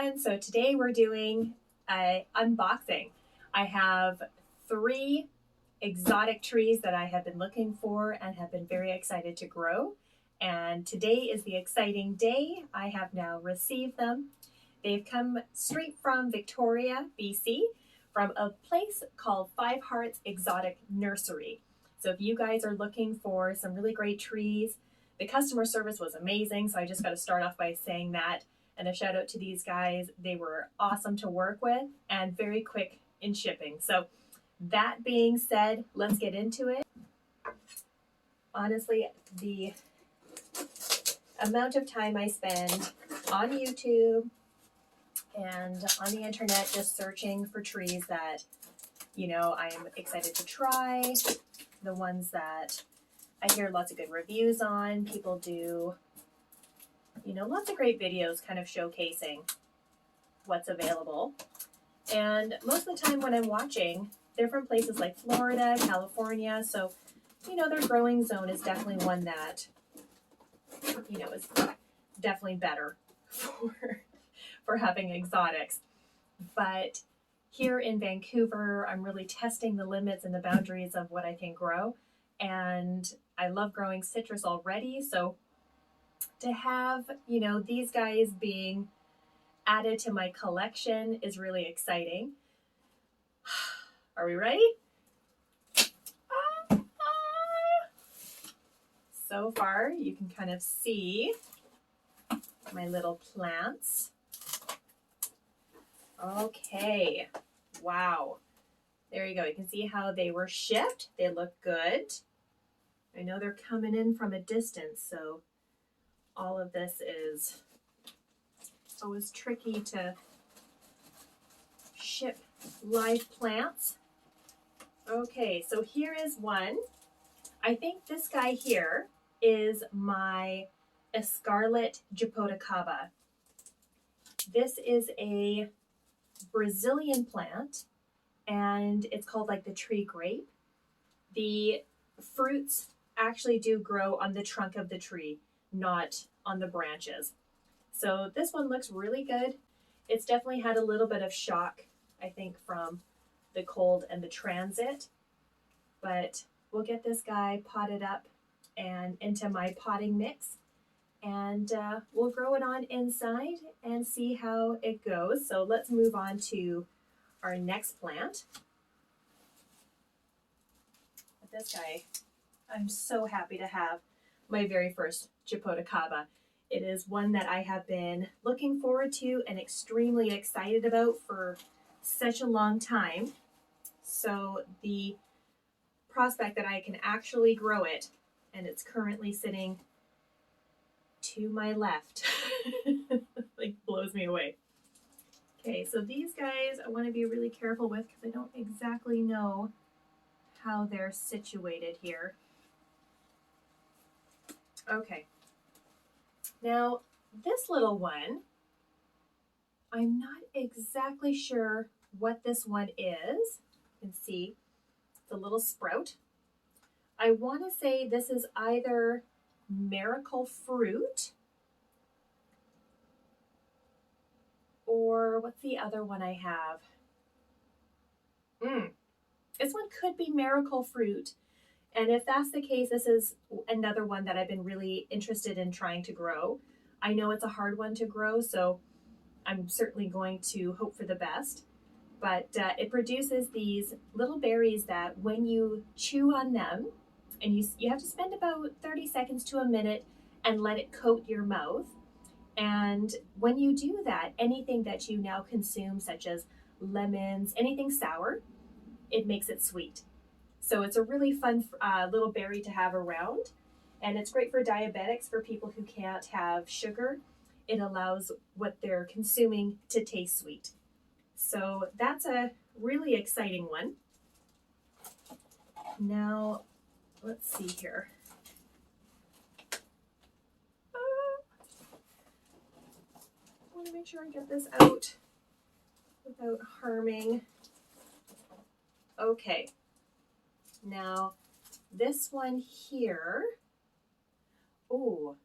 everyone. So today we're doing an unboxing. I have 3 exotic trees that I have been looking for and have been very excited to grow. And today is the exciting day. I have now received them. They've come straight from Victoria, BC, from a place called Five Hearts Exotic Nursery. So if you guys are looking for some really great trees, the customer service was amazing. So I just got to start off by saying that. And a shout out to these guys. They were awesome to work with and very quick in shipping. So that being said, let's get into it. Honestly, the amount of time I spend on YouTube and on the internet just searching for trees that, I'm excited to try, the ones that I hear lots of good reviews on. People do, lots of great videos kind of showcasing what's available. And most of the time when I'm watching, they're from places like Florida, California. So, their growing zone is definitely one that, is definitely better for having exotics. But here in Vancouver, I'm really testing the limits and the boundaries of what I can grow. And I love growing citrus already. So to have, these guys being added to my collection is really exciting. Are we ready? So far, you can kind of see my little plants. Okay, wow. There you go. You can see how they were shipped. They look good. I know they're coming in from a distance, so all of this is always tricky to ship live plants. Okay, so here is one. I think this guy here is my Scarlet Japotacaba. This is a Brazilian plant, and it's called like the tree grape. The fruits actually do grow on the trunk of the tree, not on the branches. So this one looks really good. It's definitely had a little bit of shock, I think, from the cold and the transit, but we'll get this guy potted up and into my potting mix, and we'll grow it on inside and see how it goes. So let's move on to our next plant. But this guy, I'm so happy to have my very first Japotacaba. It is one that I have been looking forward to and extremely excited about for such a long time. So the prospect that I can actually grow it, and it's currently sitting to my left, like blows me away. Okay, so these guys I want to be really careful with because I don't exactly know how they're situated here. Okay, now this little one, I'm not exactly sure what this one is. You can see the little sprout. I want to say this is either miracle fruit or what's the other one I have? This one could be miracle fruit. And if that's the case, this is another one that I've been really interested in trying to grow. I know it's a hard one to grow, so I'm certainly going to hope for the best. But it produces these little berries that when you chew on them, and you have to spend about 30 seconds to a minute and let it coat your mouth. And when you do that, anything that you now consume, such as lemons, anything sour, it makes it sweet. So it's a really fun little berry to have around. And it's great for diabetics, for people who can't have sugar. It allows what they're consuming to taste sweet. So that's a really exciting one. Now, let's see here. I want to make sure I get this out without harming. Okay. Now, this one here. Oh,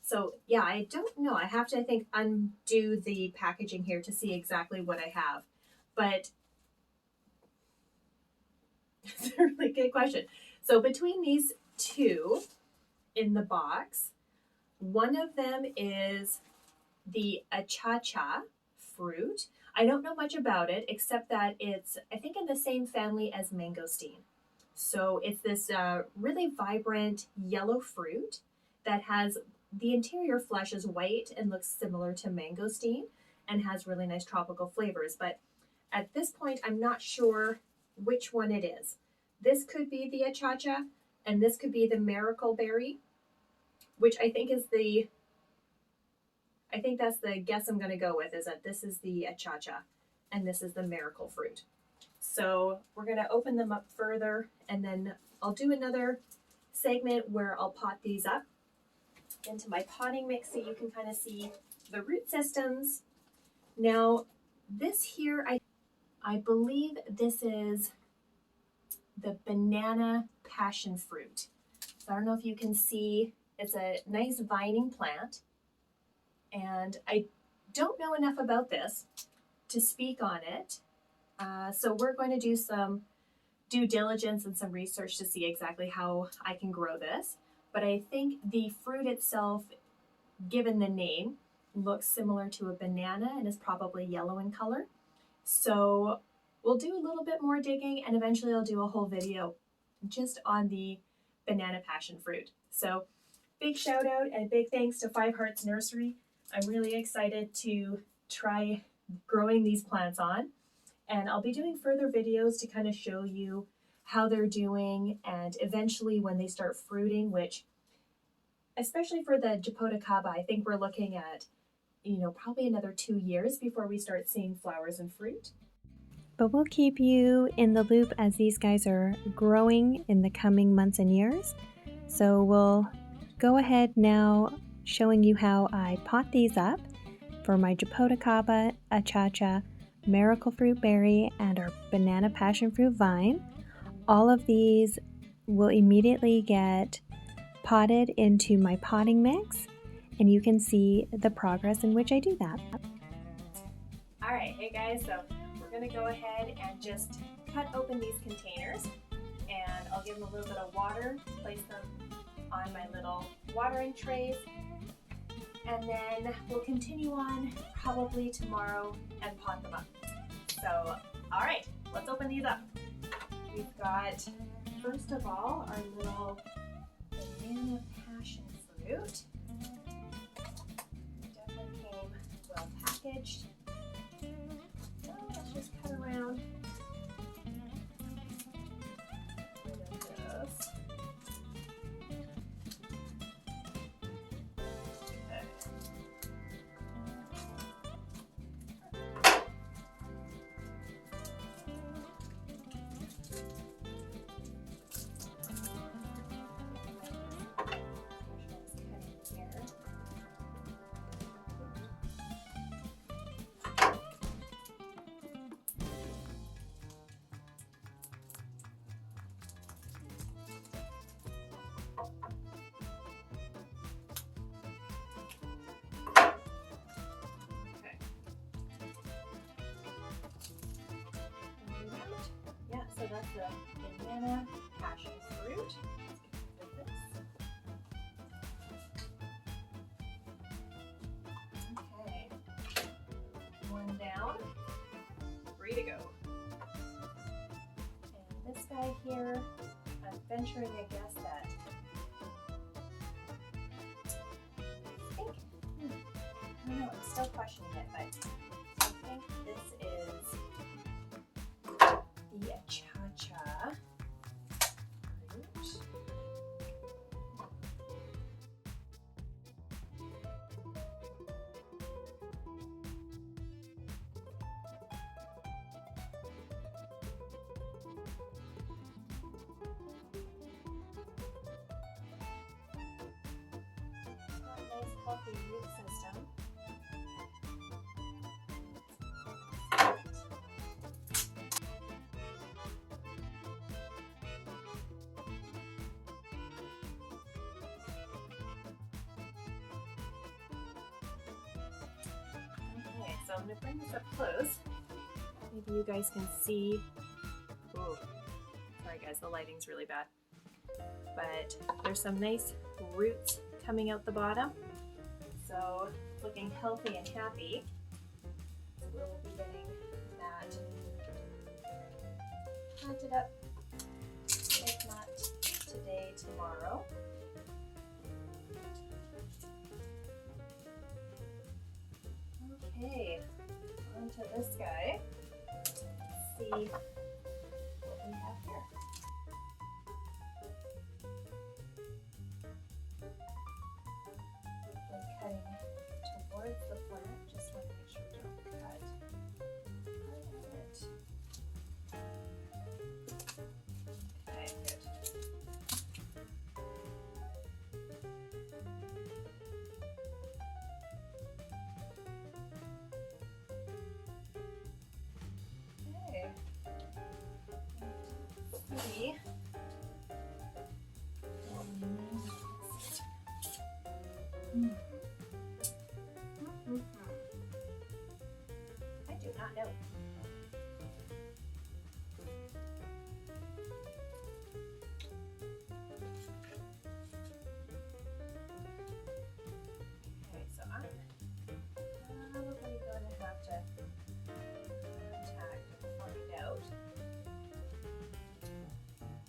So yeah, I don't know. I have to, I think, undo the packaging here to see exactly what I have. But it's a really good question. So between these two in the box, one of them is the achacha fruit. I don't know much about it except that it's, I think, in the same family as mangosteen. So it's this really vibrant yellow fruit that has the interior flesh is white and looks similar to mangosteen and has really nice tropical flavors. But at this point, I'm not sure which one it is. This could be the achacha, and this could be the miracle berry, which I think is the, I think that's the guess I'm going to go with, is that this is the achacha and this is the miracle fruit. So we're going to open them up further, and then I'll do another segment where I'll pot these up into my potting mix so you can kind of see the root systems. Now, this here, I believe this is the banana passion fruit. So I don't know if you can see, it's a nice vining plant. And I don't know enough about this to speak on it. So we're going to do some due diligence and some research to see exactly how I can grow this. But I think the fruit itself, given the name, looks similar to a banana and is probably yellow in color. So we'll do a little bit more digging, and eventually I'll do a whole video just on the banana passion fruit. So big shout out and big thanks to Five Hearts Nursery. I'm really excited to try growing these plants on, and I'll be doing further videos to kind of show you how they're doing, and eventually when they start fruiting, which especially for the Japotacaba, I think we're looking at, you know, probably another 2 years before we start seeing flowers and fruit. But we'll keep you in the loop as these guys are growing in the coming months and years. So we'll go ahead now showing you how I pot these up for my Japotacaba, achacha, miracle fruit berry, and our banana passion fruit vine. All of these will immediately get potted into my potting mix, and you can see the progress in which I do that. All right, hey guys, so we're gonna go ahead and just cut open these containers, and I'll give them a little bit of water, place them on my little watering trays, and then we'll continue on probably tomorrow and pot them up. So, all right, let's open these up. We've got, first of all, our little banana passion fruit. Definitely came well packaged. So let's just cut around. Rid of this. Yeah, so that's the banana passion fruit. Let's get rid of this. Okay, one down, 3 to go. And this guy here, I'm venturing a guess that I think, I don't know, I'm still questioning it, but I think this is the achacha fruit. It's got a nice healthy root system. I'm going to bring this up close. Maybe you guys can see. Oh, sorry guys, the lighting's really bad. But there's some nice roots coming out the bottom. So looking healthy and happy. So we'll be getting that planted up, if not today, tomorrow. Okay, on to this guy. Let's see what we have here. We're cutting towards the plant. Just want to make sure we don't cut it. Okay, good. Okay. Let's see. I do not know. Okay, so I'm probably going to have to contact and find out.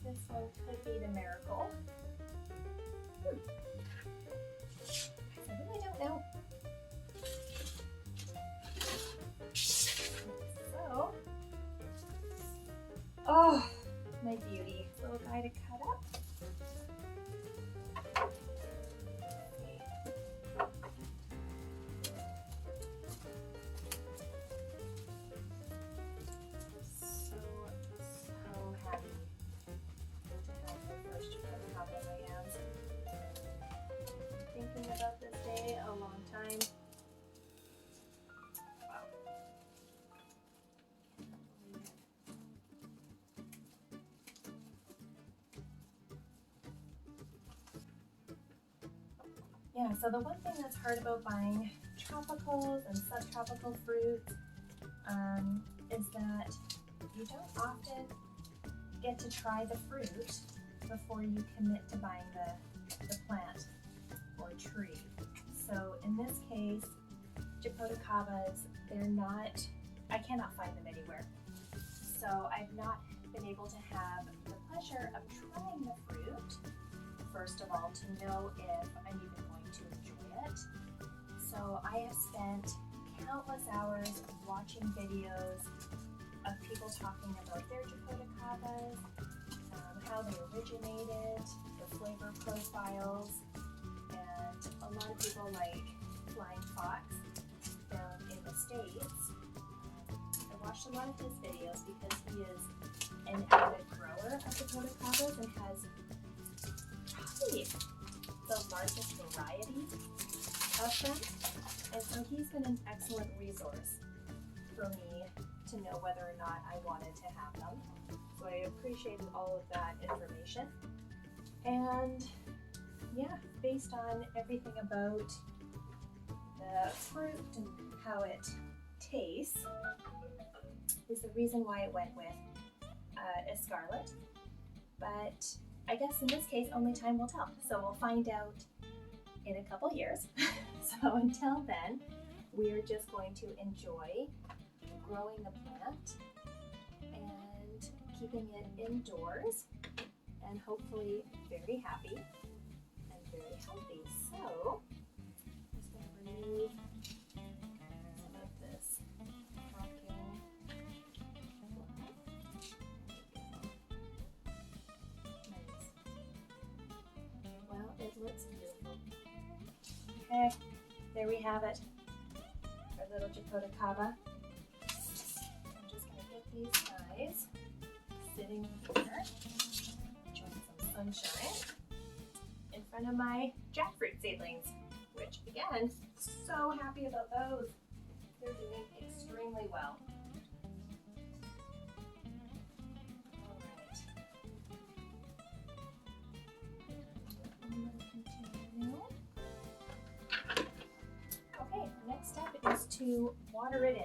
This one could be the miracle. I really don't know. So, oh, my beauty. Little guy to cut up. So happy to have my first repotting in my hands. Thinking about this day a long time. Wow. Yeah, so the one thing that's hard about buying tropicals and subtropical fruits is that you don't often get to try the fruit before you commit to buying the plant or tree. So in this case, Japotacabas, they're not, I cannot find them anywhere. So I've not been able to have the pleasure of trying the fruit, first of all, to know if I'm even going to enjoy it. So I have spent countless hours watching videos of people talking about their Japotacabas, how they originated, the flavor profiles, and a lot of people like Flying Fox down in the States. I watched a lot of his videos because he is an avid grower of Japotacabas and has probably the largest variety of them. And so he's been an excellent resource for me to know whether or not I wanted to have them. So I appreciated all of that information. And yeah, based on everything about the fruit and how it tastes is the reason why it went with Escarlet. But I guess in this case, only time will tell. So we'll find out in a couple years. So until then, we're just going to enjoy growing the plant and keeping it indoors and hopefully very happy and very healthy. So I'm just going to remove some of this caulking. Nice. Well, it looks beautiful. Okay, there we have it. Our little Japotacaba. I'm just going to get these guys sitting here, enjoying some sunshine, in front of my jackfruit seedlings, which again, so happy about those. They're doing extremely well. Alright. I'm going to continue. Okay, next step is to water it in.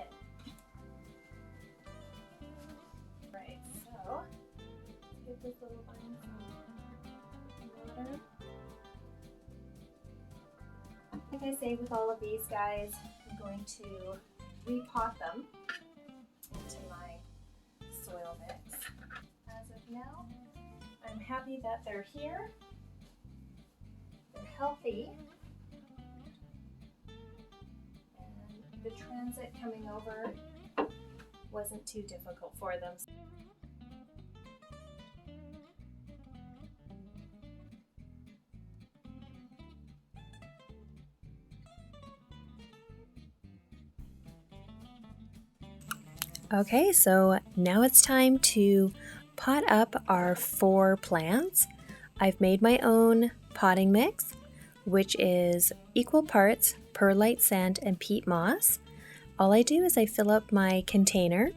Right, so give this little vine some water. Like I say with all of these guys, I'm going to repot them into my soil mix. As of now, I'm happy that they're here. They're healthy. And the transit coming over wasn't too difficult for them. Okay, so now it's time to pot up our 4 plants. I've made my own potting mix, which is equal parts perlite sand and peat moss. All I do is I fill up my container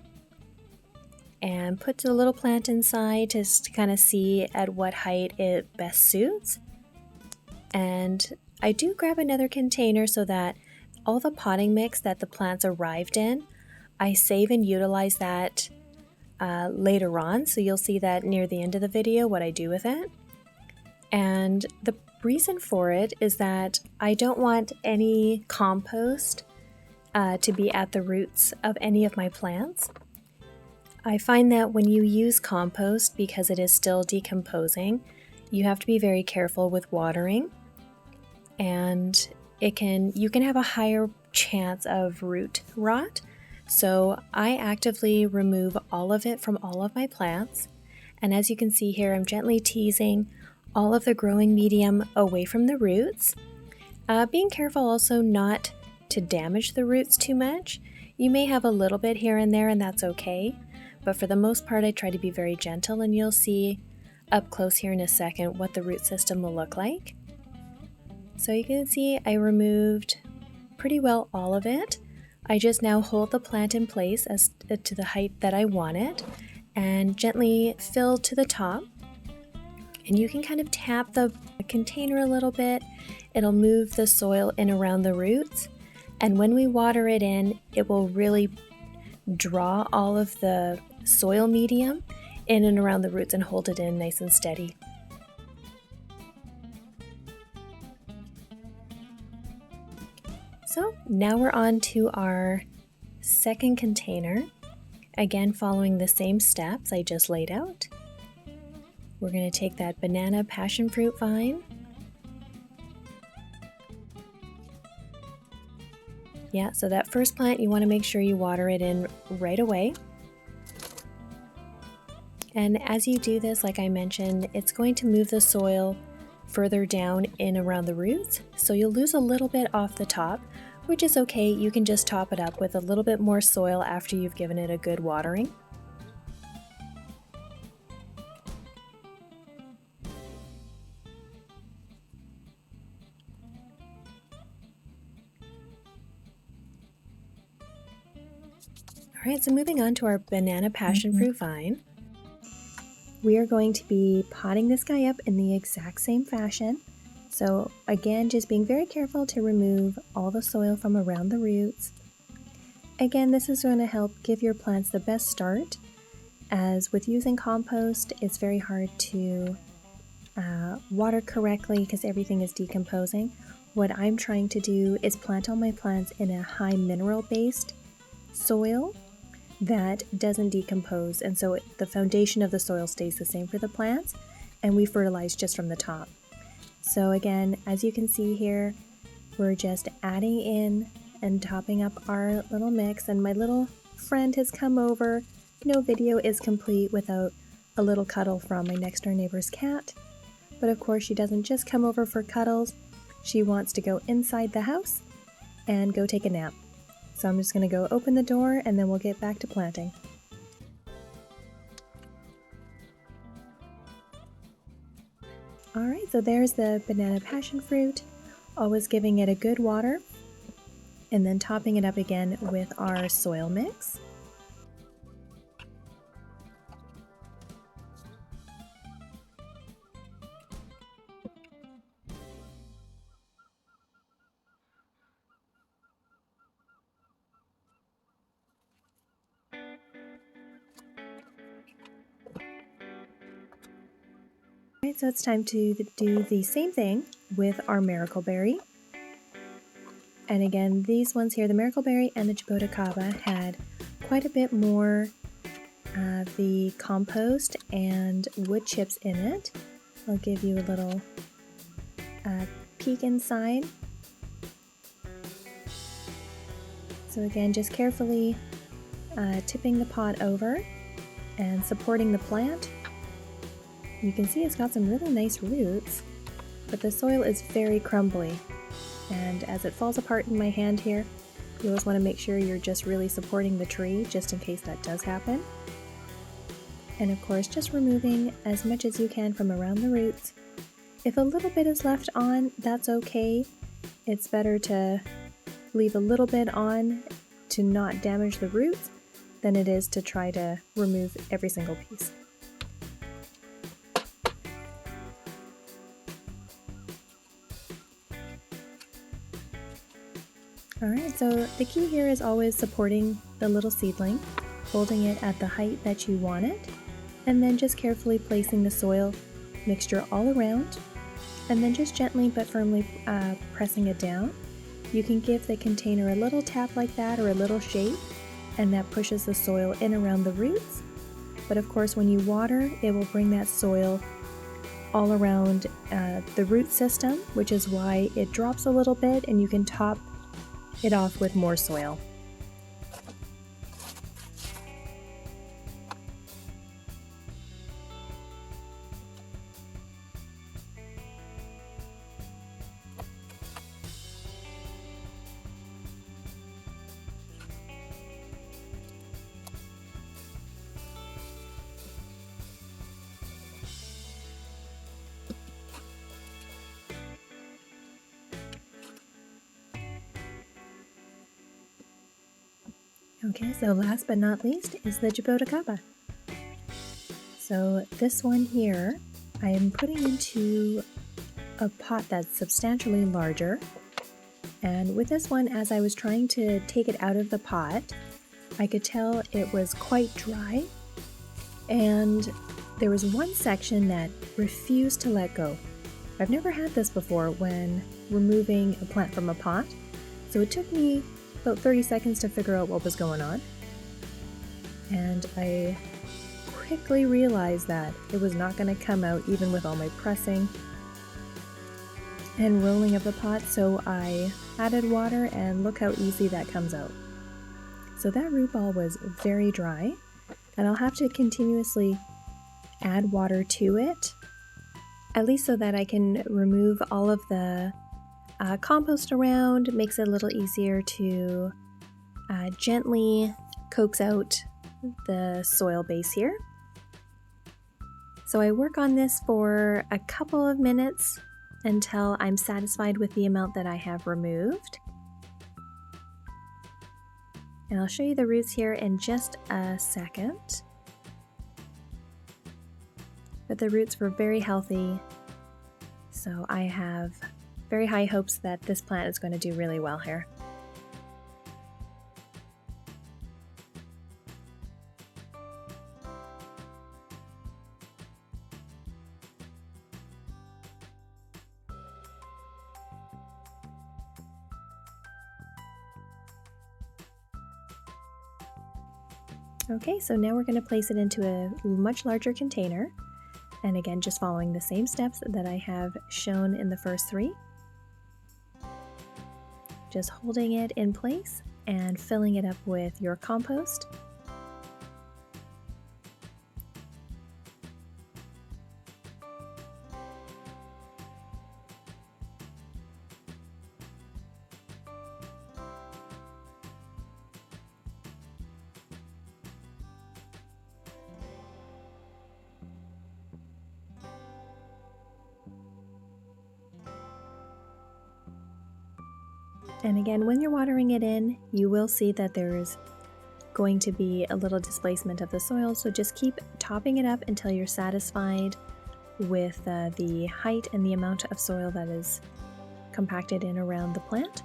and put the little plant inside just to kind of see at what height it best suits. And I do grab another container so that all the potting mix that the plants arrived in, I save and utilize that later on, so you'll see that near the end of the video what I do with it. And the reason for it is that I don't want any compost to be at the roots of any of my plants. I find that when you use compost, because it is still decomposing, you have to be very careful with watering, and you can have a higher chance of root rot. So I actively remove all of it from all of my plants, and as you can see here, I'm gently teasing all of the growing medium away from the roots. Being careful also not to damage the roots too much. You may have a little bit here and there, and that's okay, but for the most part I try to be very gentle, and you'll see up close here in a second what the root system will look like. So you can see I removed pretty well all of it. I just now hold the plant in place as to the height that I want it and gently fill to the top. And you can kind of tap the container a little bit. It'll move the soil in around the roots. And when we water it in, it will really draw all of the soil medium in and around the roots and hold it in nice and steady. So now we're on to our second container, again following the same steps I just laid out. We're going to take that banana passion fruit vine. Yeah, so that first plant you want to make sure you water it in right away. And as you do this, like I mentioned, it's going to move the soil further down in around the roots, so you'll lose a little bit off the top, which is okay. You can just top it up with a little bit more soil after you've given it a good watering. Alright, so moving on to our banana passion fruit vine. We are going to be potting this guy up in the exact same fashion. So again, just being very careful to remove all the soil from around the roots. Again, this is going to help give your plants the best start, as with using compost, it's very hard to water correctly because everything is decomposing. What I'm trying to do is plant all my plants in a high mineral-based soil that doesn't decompose, and so the foundation of the soil stays the same for the plants, and we fertilize just from the top. So again, as you can see here, we're just adding in and topping up our little mix, and my little friend has come over. No video is complete without a little cuddle from my next door neighbor's cat, but of course she doesn't just come over for cuddles, she wants to go inside the house and go take a nap. So I'm just going to go open the door and then we'll get back to planting. Alright, so there's the banana passion fruit, always giving it a good water, and then topping it up again with our soil mix. Alright, so it's time to do the same thing with our Miracleberry. And again, these ones here, the Miracleberry and the Jaboticaba, had quite a bit more of the compost and wood chips in it. I'll give you a little peek inside. So again, just carefully tipping the pot over and supporting the plant. You can see it's got some really nice roots, but the soil is very crumbly. And as it falls apart in my hand here, you always want to make sure you're just really supporting the tree just in case that does happen. And of course, just removing as much as you can from around the roots. If a little bit is left on, that's okay. It's better to leave a little bit on to not damage the roots than it is to try to remove every single piece. Alright, so the key here is always supporting the little seedling, holding it at the height that you want it, and then just carefully placing the soil mixture all around, and then just gently but firmly pressing it down. You can give the container a little tap like that or a little shake, and that pushes the soil in around the roots. But of course, when you water, it will bring that soil all around the root system, which is why it drops a little bit and you can top it off with more soil. Okay, so last but not least is the Jaboticaba. So this one here, I am putting into a pot that's substantially larger. And with this one, as I was trying to take it out of the pot, I could tell it was quite dry. And there was one section that refused to let go. I've never had this before when removing a plant from a pot. So it took me about 30 seconds to figure out what was going on, and I quickly realized that it was not going to come out even with all my pressing and rolling of the pot, so I added water and look how easy that comes out. So that root ball was very dry, and I'll have to continuously add water to it, at least so that I can remove all of the compost around. Makes it a little easier to gently coax out the soil base here. So I work on this for a couple of minutes until I'm satisfied with the amount that I have removed. And I'll show you the roots here in just a second. But the roots were very healthy, so I have very high hopes that this plant is going to do really well here. Okay, so now we're going to place it into a much larger container. And again, just following the same steps that I have shown in the first three. Just holding it in place and filling it up with your compost. And again, when you're watering it in, you will see that there's going to be a little displacement of the soil, so just keep topping it up until you're satisfied with the height and the amount of soil that is compacted in around the plant.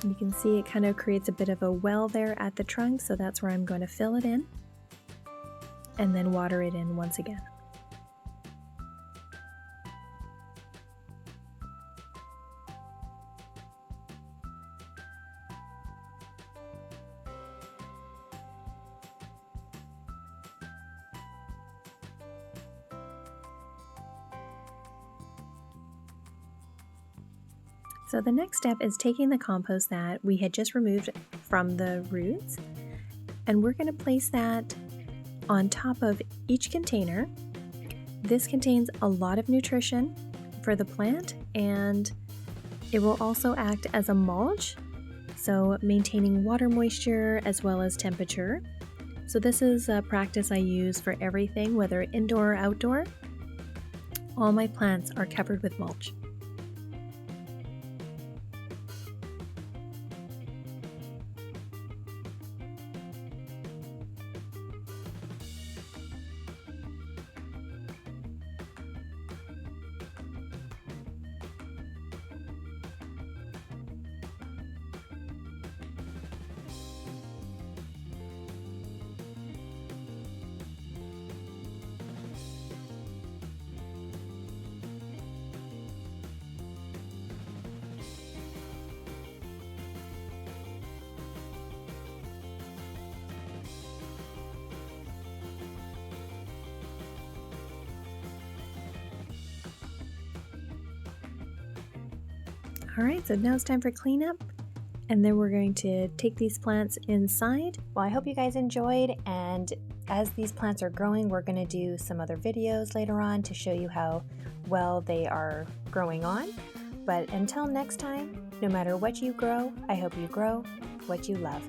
You can see it kind of creates a bit of a well there at the trunk, so that's where I'm going to fill it in and then water it in once again. So the next step is taking the compost that we had just removed from the roots, and we're going to place that on top of each container. This contains a lot of nutrition for the plant, and it will also act as a mulch, so maintaining water moisture as well as temperature. So this is a practice I use for everything, whether indoor or outdoor. All my plants are covered with mulch. Alright, so now it's time for cleanup, and then we're going to take these plants inside. Well, I hope you guys enjoyed, and as these plants are growing, we're going to do some other videos later on to show you how well they are growing on. But until next time, no matter what you grow, I hope you grow what you love.